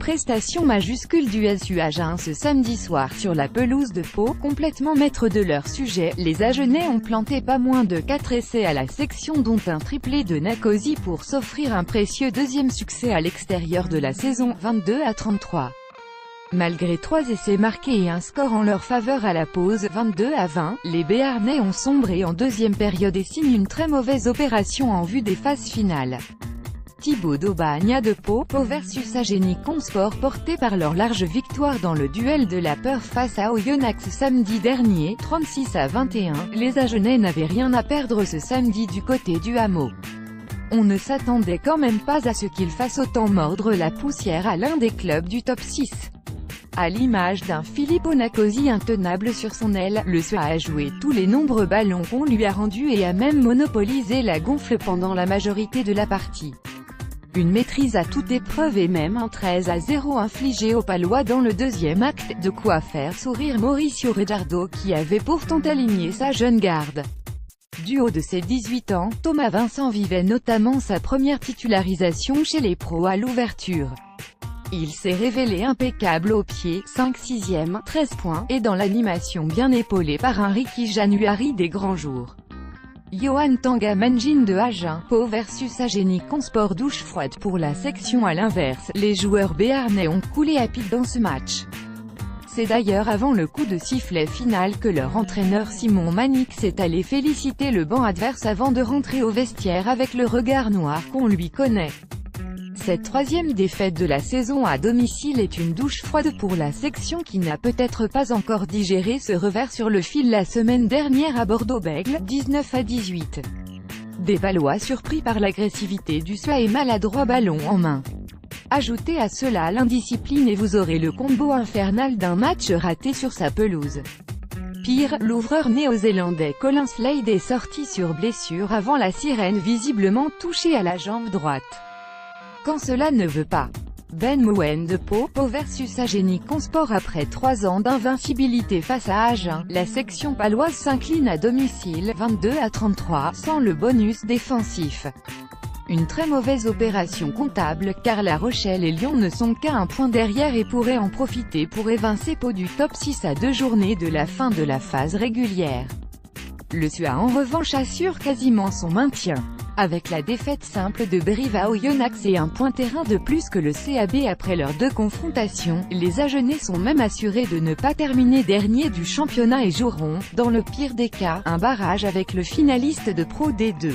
prestation majuscule du SU Agen ce samedi soir sur la pelouse de Pau. Complètement maîtres de leur sujet, les Agenais ont planté pas moins de 4 essais à la section, dont un triplé de Nakosi pour s'offrir un précieux deuxième succès à l'extérieur de la saison, 22-33. Malgré 3 essais marqués et un score en leur faveur à la pause, 22-20, les Béarnais ont sombré en deuxième période et signent une très mauvaise opération en vue des phases finales. Thibaut d'Aubagne de Pau versus Agen Consport, porté par leur large victoire dans le duel de la peur face à Oyonnax samedi dernier, 36-21, les Agenais n'avaient rien à perdre ce samedi du côté du hameau. On ne s'attendait quand même pas à ce qu'ils fassent autant mordre la poussière à l'un des clubs du top 6. À l'image d'un Filippo Nakosi intenable sur son aile, le SUA a joué tous les nombreux ballons qu'on lui a rendus et a même monopolisé la gonfle pendant la majorité de la partie. Une maîtrise à toute épreuve et même un 13-0 infligé aux Palois dans le deuxième acte, de quoi faire sourire Mauricio Rejardo qui avait pourtant aligné sa jeune garde. Du haut de ses 18 ans, Thomas Vincent vivait notamment sa première titularisation chez les pros à l'ouverture. Il s'est révélé impeccable au pied, 5/6e, 13 points, et dans l'animation bien épaulé par un Ricky January des grands jours. Johan Tanga Manjin de Agen, Pau versus Agen Consport, douche froide pour la section. À l'inverse, les joueurs béarnais ont coulé à pic dans ce match. C'est d'ailleurs avant le coup de sifflet final que leur entraîneur Simon Manick s'est allé féliciter le banc adverse avant de rentrer au vestiaire avec le regard noir qu'on lui connaît. Cette 3e défaite de la saison à domicile est une douche froide pour la section qui n'a peut-être pas encore digéré ce revers sur le fil la semaine dernière à Bordeaux-Bègles, 19-18. Des Palois surpris par l'agressivité du SUA et maladroit ballon en main. Ajoutez à cela l'indiscipline et vous aurez le combo infernal d'un match raté sur sa pelouse. Pire, l'ouvreur néo-zélandais Colin Slade est sorti sur blessure avant la sirène, visiblement touché à la jambe droite. Quand cela ne veut pas. Ben Mouen de Pau versus Agen Consport. Après 3 ans d'invincibilité face à Agen, la section paloise s'incline à domicile, 22-33, sans le bonus défensif. Une très mauvaise opération comptable, car La Rochelle et Lyon ne sont qu'à un point derrière et pourraient en profiter pour évincer Pau du top 6 à 2 journées de la fin de la phase régulière. Le SUA en revanche assure quasiment son maintien. Avec la défaite simple de Brive à Oyonnax et un point terrain de plus que le CAB après leurs 2 confrontations, les Agenais sont même assurés de ne pas terminer dernier du championnat et joueront, dans le pire des cas, un barrage avec le finaliste de Pro D2.